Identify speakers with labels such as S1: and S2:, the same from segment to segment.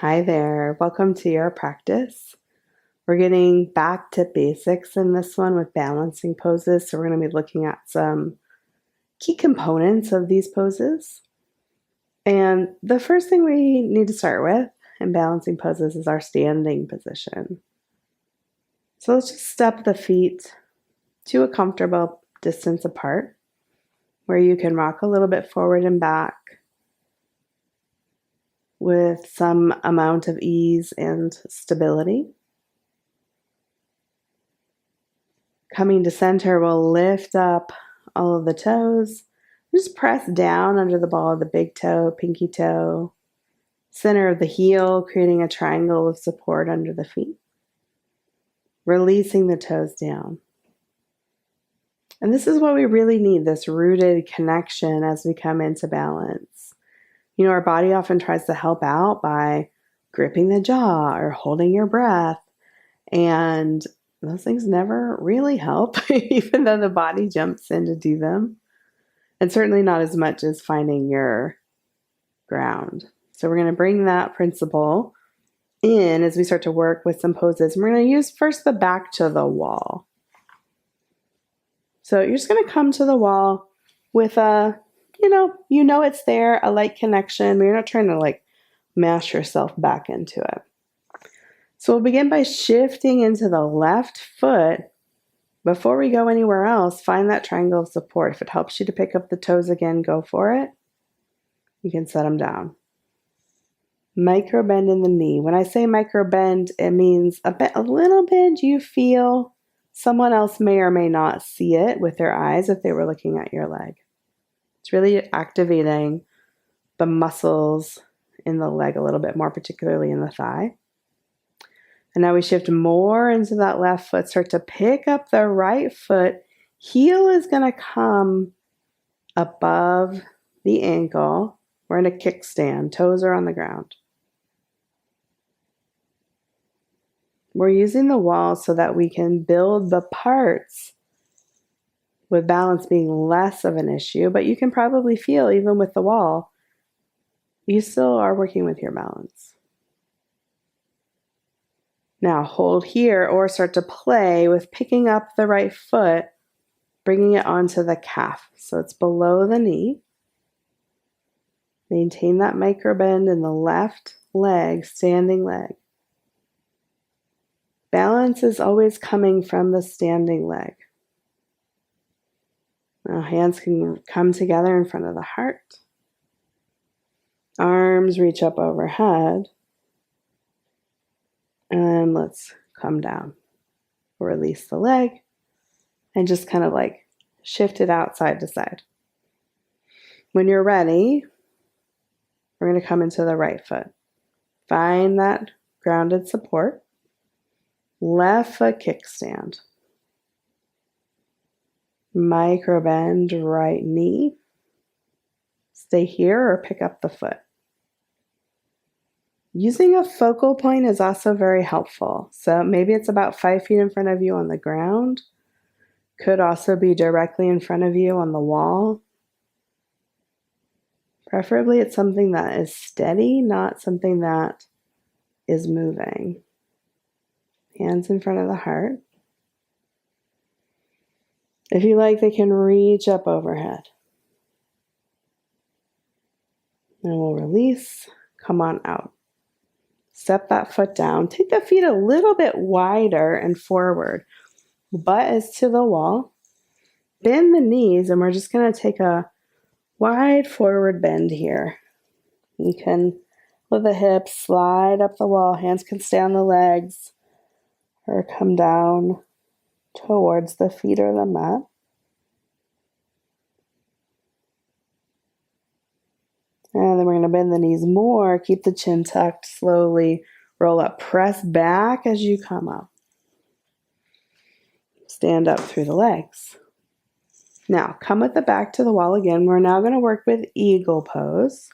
S1: Hi there, welcome to your practice. We're getting back to basics in this one with balancing poses. So we're going to be looking at some key components of these poses. And the first thing we need to start with in balancing poses is our standing position. So let's just step the feet to a comfortable distance apart where you can rock a little bit forward and back with some amount of ease and stability. Coming to center, we'll lift up all of the toes. Just press down under the ball of the big toe, pinky toe, center of the heel, creating a triangle of support under the feet. Releasing the toes down. And this is what we really need, this rooted connection as we come into balance. You know, our body often tries to help out by gripping the jaw or holding your breath. And those things never really help, even though the body jumps in to do them. And certainly not as much as finding your ground. So we're going to bring that principle in as we start to work with some poses. We're going to use first the back to the wall. So you're just going to come to the wall with a, you know it's there, a light connection, but you're not trying to mash yourself back into it. So we'll begin by shifting into the left foot. Before we go anywhere else, find that triangle of support. If it helps you to pick up the toes again, go for it. You can set them down. Micro bend in the knee. When I say micro bend, it means a little bend you feel. Someone else may or may not see it with their eyes if they were looking at your leg. It's really activating the muscles in the leg a little bit more, particularly in the thigh. And now we shift more into that left foot, start to pick up the right foot. Heel is going to come above the ankle. We're in a kickstand. Toes are on the ground. We're using the wall so that we can build the parts with balance being less of an issue, but you can probably feel even with the wall, you still are working with your balance. Now hold here or start to play with picking up the right foot, bringing it onto the calf. So it's below the knee. Maintain that micro bend in the left leg, standing leg. Balance is always coming from the standing leg. Now hands can come together in front of the heart. Arms reach up overhead. And let's come down. Release the leg and just kind of shift it out side to side. When you're ready, we're going to come into the right foot. Find that grounded support. Left foot kickstand. Micro bend right knee. Stay here or pick up the foot. Using a focal point is also very helpful. So maybe it's about 5 feet in front of you on the ground. Could also be directly in front of you on the wall. Preferably it's something that is steady, not something that is moving. Hands in front of the heart. If you like, they can reach up overhead. And we'll release, come on out. Step that foot down. Take the feet a little bit wider and forward. Butt is to the wall. Bend the knees, and we're just going to take a wide forward bend here. You can, with the hips, slide up the wall. Hands can stay on the legs or come down towards the feet or the mat. And then we're going to bend the knees more. Keep the chin tucked. Slowly roll up. Press back as you come up. Stand up through the legs. Now, come with the back to the wall again. We're now going to work with eagle pose.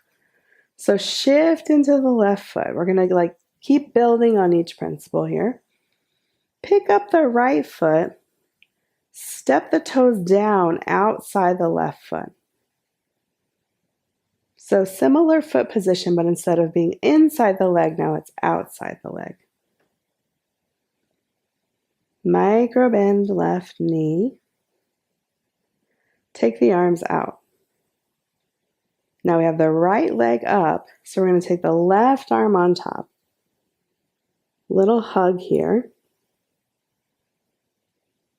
S1: So shift into the left foot. We're going to keep building on each principle here. Pick up the right foot. Step the toes down outside the left foot. So similar foot position, but instead of being inside the leg, now it's outside the leg. Micro bend left knee. Take the arms out. Now we have the right leg up, so we're going to take the left arm on top. Little hug here.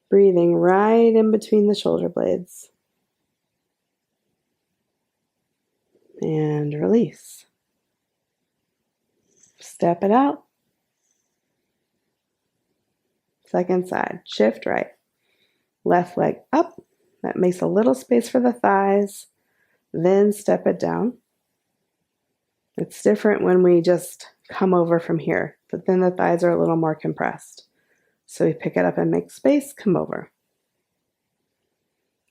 S1: Breathing right in between the shoulder blades. And release. Step it out. Second side, shift right. Left leg up. That makes a little space for the thighs. Then step it down. It's different when we just come over from here, but then the thighs are a little more compressed. So we pick it up and make space, come over.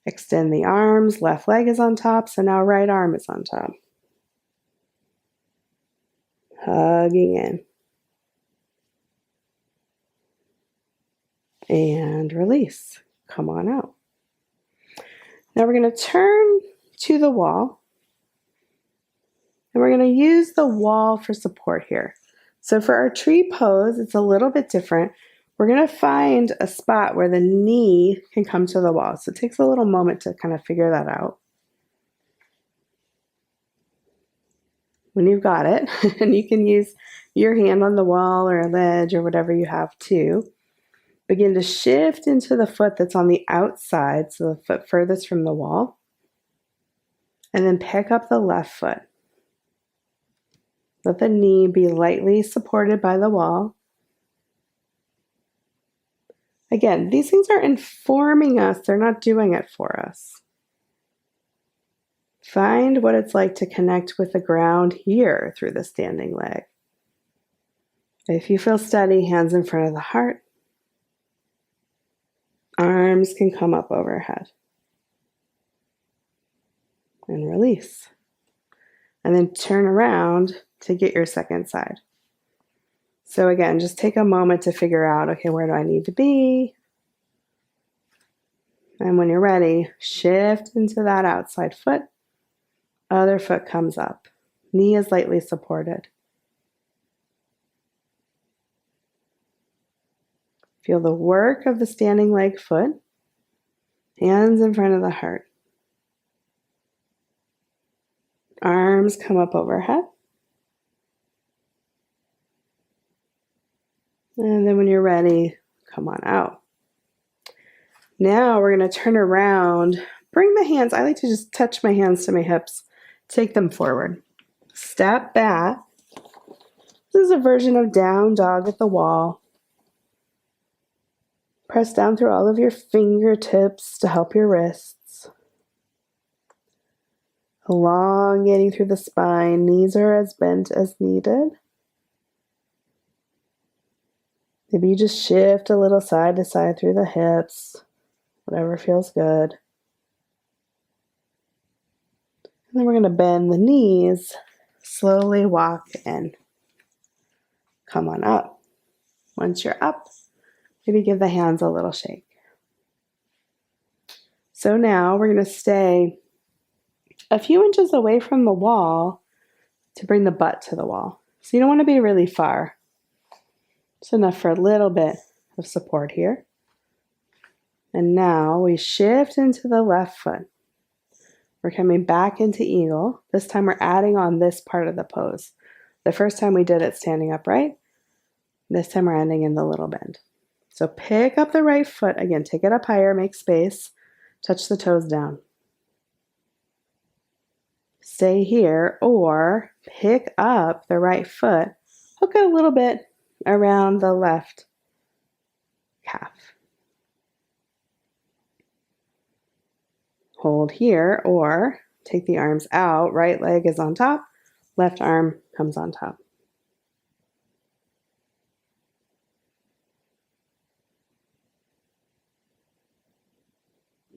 S1: Extend the arms, left leg is on top, so now right arm is on top. Hugging in. And release. Come on out. Now we're going to turn to the wall. And we're going to use the wall for support here. So for our tree pose, it's a little bit different. We're going to find a spot where the knee can come to the wall. So it takes a little moment to kind of figure that out. When you've got it, and you can use your hand on the wall or a ledge or whatever you have too. Begin to shift into the foot that's on the outside, so the foot furthest from the wall. And then pick up the left foot. Let the knee be lightly supported by the wall. Again, these things are informing us. They're not doing it for us. Find what it's like to connect with the ground here through the standing leg. If you feel steady, hands in front of the heart. Arms can come up overhead. And release. And then turn around to get your second side. So again, just take a moment to figure out, okay, where do I need to be? And when you're ready, shift into that outside foot. Other foot comes up. Knee is lightly supported. Feel the work of the standing leg foot. Hands in front of the heart. Arms come up overhead. And then when you're ready, come on out. Now we're going to turn around. Bring the hands. I like to just touch my hands to my hips. Take them forward. Step back. This is a version of down dog at the wall. Press down through all of your fingertips to help your wrists. Elongating through the spine. Knees are as bent as needed. Maybe you just shift a little side to side through the hips. Whatever feels good. And then we're going to bend the knees. Slowly walk in. Come on up. Once you're up, maybe give the hands a little shake. So now we're going to stay a few inches away from the wall to bring the butt to the wall. So you don't want to be really far. It's enough for a little bit of support here. And now we shift into the left foot. We're coming back into eagle. This time we're adding on this part of the pose. The first time we did it standing upright. This time we're ending in the little bend. So pick up the right foot. Again, take it up higher, make space. Touch the toes down. Stay here or pick up the right foot. Hook it a little bit around the left calf. Hold here or take the arms out. Right leg is on top. Left arm comes on top.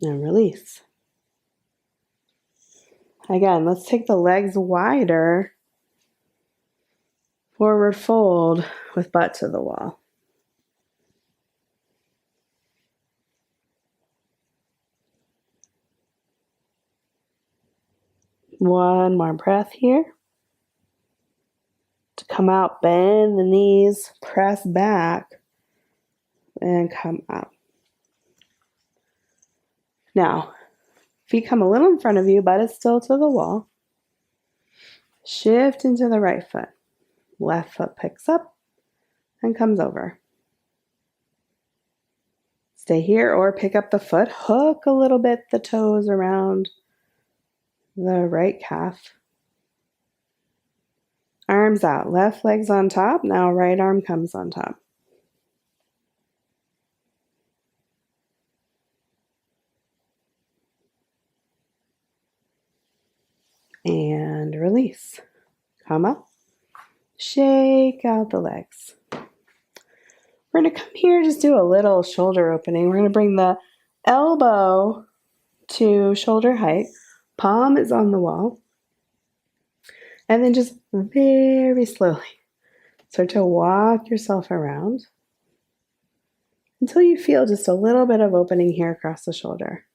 S1: And release. Again, let's take the legs wider. Forward fold with butt to the wall. One more breath here. To come out, bend the knees, press back, and come up. Now, feet come a little in front of you, but it's still to the wall. Shift into the right foot. Left foot picks up and comes over. Stay here or pick up the foot. Hook a little bit the toes around the right calf. Arms out. Left leg's on top. Now right arm comes on top. And release. Come up. Shake out the legs. We're going to come here, just do a little shoulder opening. We're going to bring the elbow to shoulder height. Palm is on the wall. And then just very slowly start to walk yourself around until you feel just a little bit of opening here across the shoulder.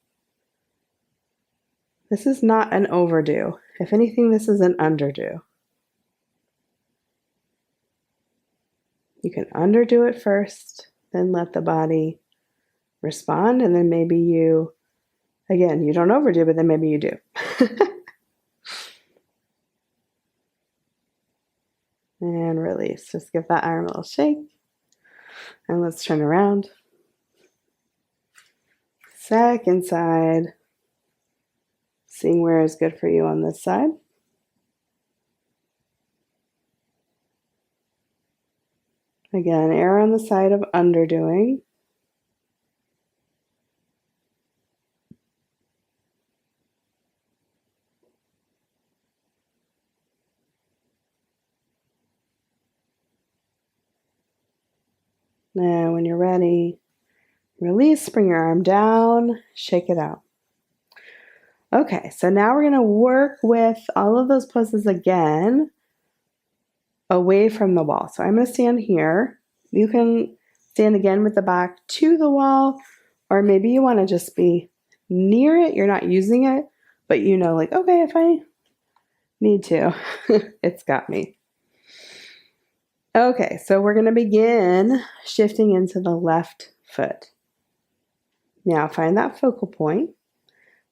S1: This is not an overdo. If anything, this is an underdo. You can underdo it first, then let the body respond, and then maybe you, again, you don't overdo, but then maybe you do. And release. Just give that arm a little shake. And let's turn around. Second side. Seeing where is good for you on this side. Again, err on the side of underdoing. Now, when you're ready, release, bring your arm down, shake it out. Okay, so now we're going to work with all of those poses again, away from the wall. So I'm going to stand here. You can stand again with the back to the wall, or maybe you want to just be near it. You're not using it, but you know, like, okay, if I need to, it's got me. Okay, so we're going to begin shifting into the left foot. Now find that focal point.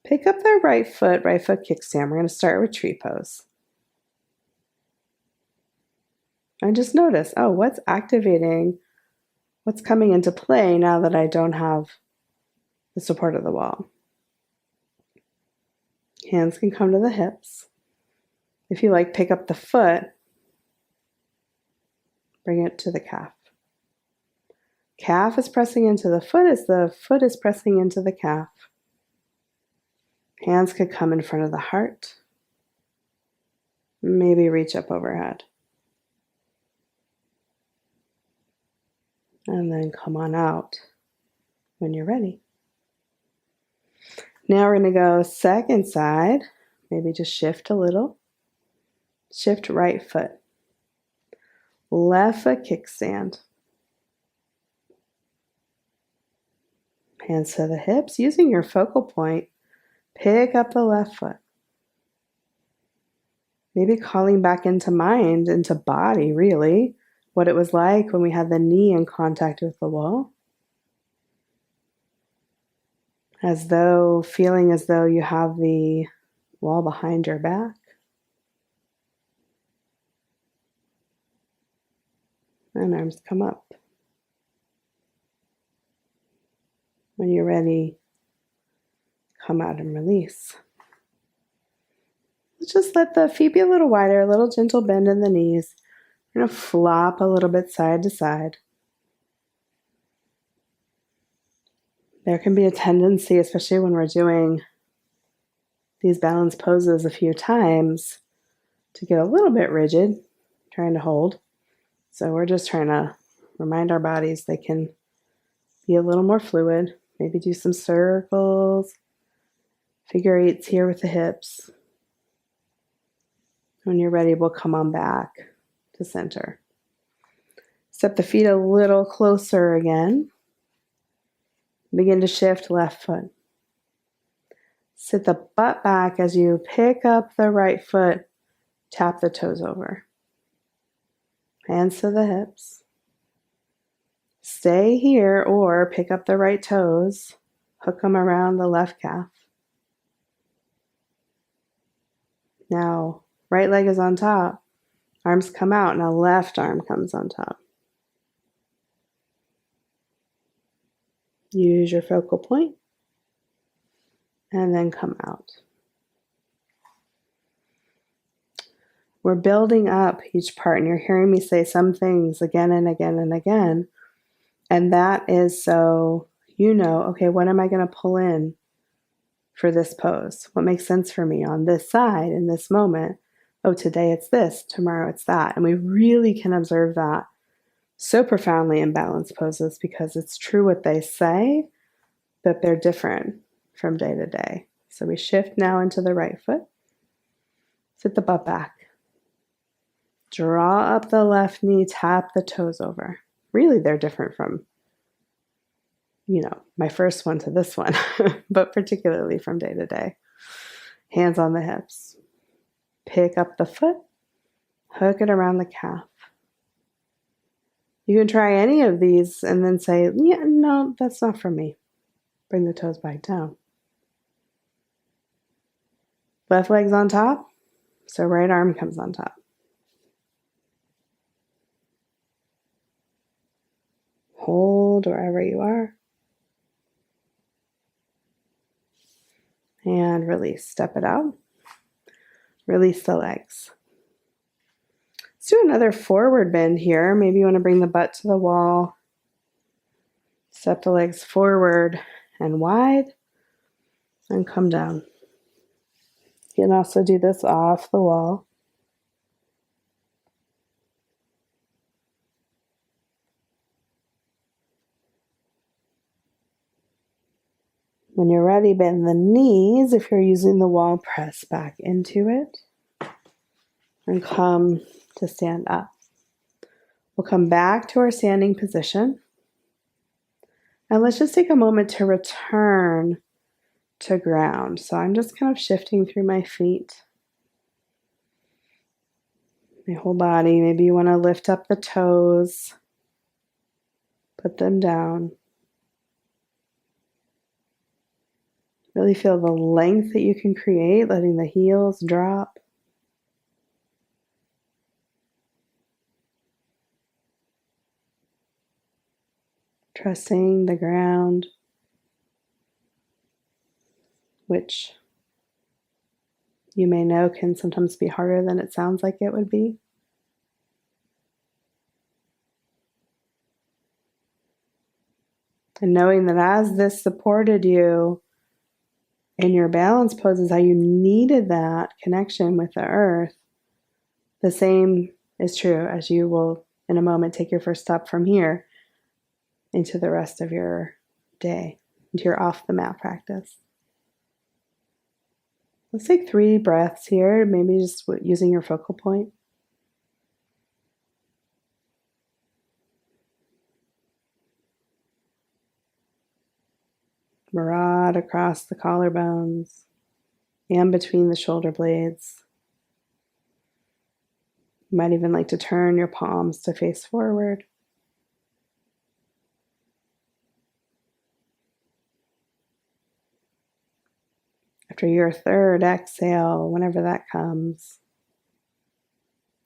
S1: Pick up the right foot kickstand. We're going to start with tree pose. And just notice, oh, what's activating? What's coming into play now that I don't have the support of the wall? Hands can come to the hips. If you like, pick up the foot. Bring it to the calf. Calf is pressing into the foot as the foot is pressing into the calf. Hands could come in front of the heart. Maybe reach up overhead. And then come on out when you're ready. Now we're going to go second side. Maybe just shift a little. Shift right foot. Left foot kickstand. Hands to the hips. Using your focal point, pick up the left foot. Maybe calling back into mind, into body, really, what it was like when we had the knee in contact with the wall. Feeling as though you have the wall behind your back. And arms come up. When you're ready, come out and release. Just let the feet be a little wider, a little gentle bend in the knees. We're going to flop a little bit side to side. There can be a tendency, especially when we're doing these balance poses a few times, to get a little bit rigid, trying to hold. So we're just trying to remind our bodies they can be a little more fluid. Maybe do some circles, figure eights here with the hips. When you're ready, we'll come on back to center. Step the feet a little closer again. Begin to shift left foot. Sit the butt back as you pick up the right foot, tap the toes over. Hands to the hips. Stay here or pick up the right toes, hook them around the left calf. Now, right leg is on top, arms come out, now left arm comes on top. Use your focal point, and then come out. We're building up each part, and you're hearing me say some things again and again and again. And that is so you know, okay, what am I going to pull in for this pose? What makes sense for me on this side in this moment? Oh, today it's this, tomorrow it's that. And we really can observe that so profoundly in balance poses because it's true what they say, but they're different from day to day. So we shift now into the right foot. Sit the butt back. Draw up the left knee, tap the toes over. Really, they're different from, my first one to this one, but particularly from day to day. Hands on the hips. Pick up the foot, hook it around the calf. You can try any of these and then say, yeah, no, that's not for me. Bring the toes back down. Left leg's on top, so right arm comes on top. Hold wherever you are. And release. Step it out. Release the legs. Let's do another forward bend here. Maybe you want to bring the butt to the wall. Step the legs forward and wide. And come down. You can also do this off the wall. When you're ready, bend the knees. If you're using the wall, press back into it. And come to stand up. We'll come back to our standing position. And let's just take a moment to return to ground. So I'm just kind of shifting through my feet. My whole body. Maybe you want to lift up the toes. Put them down. Really feel the length that you can create, letting the heels drop. Trusting the ground, which you may know can sometimes be harder than it sounds like it would be. And knowing that as this supported you in your balance poses, how you needed that connection with the earth, the same is true as you will in a moment take your first step from here into the rest of your day, into your off the mat practice. Let's take 3 breaths here, maybe just using your focal point. Maraud across the collarbones and between the shoulder blades. You might even like to turn your palms to face forward. After your third exhale, whenever that comes,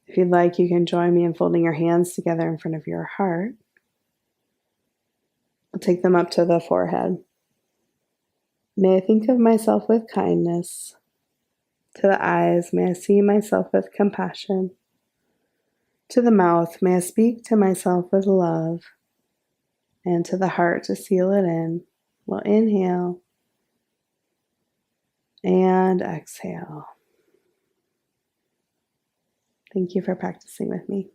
S1: if you'd like, you can join me in folding your hands together in front of your heart. I'll take them up to the forehead. May I think of myself with kindness. To the eyes, may I see myself with compassion. To the mouth, may I speak to myself with love. And to the heart, to seal it in. We'll inhale and exhale. Thank you for practicing with me.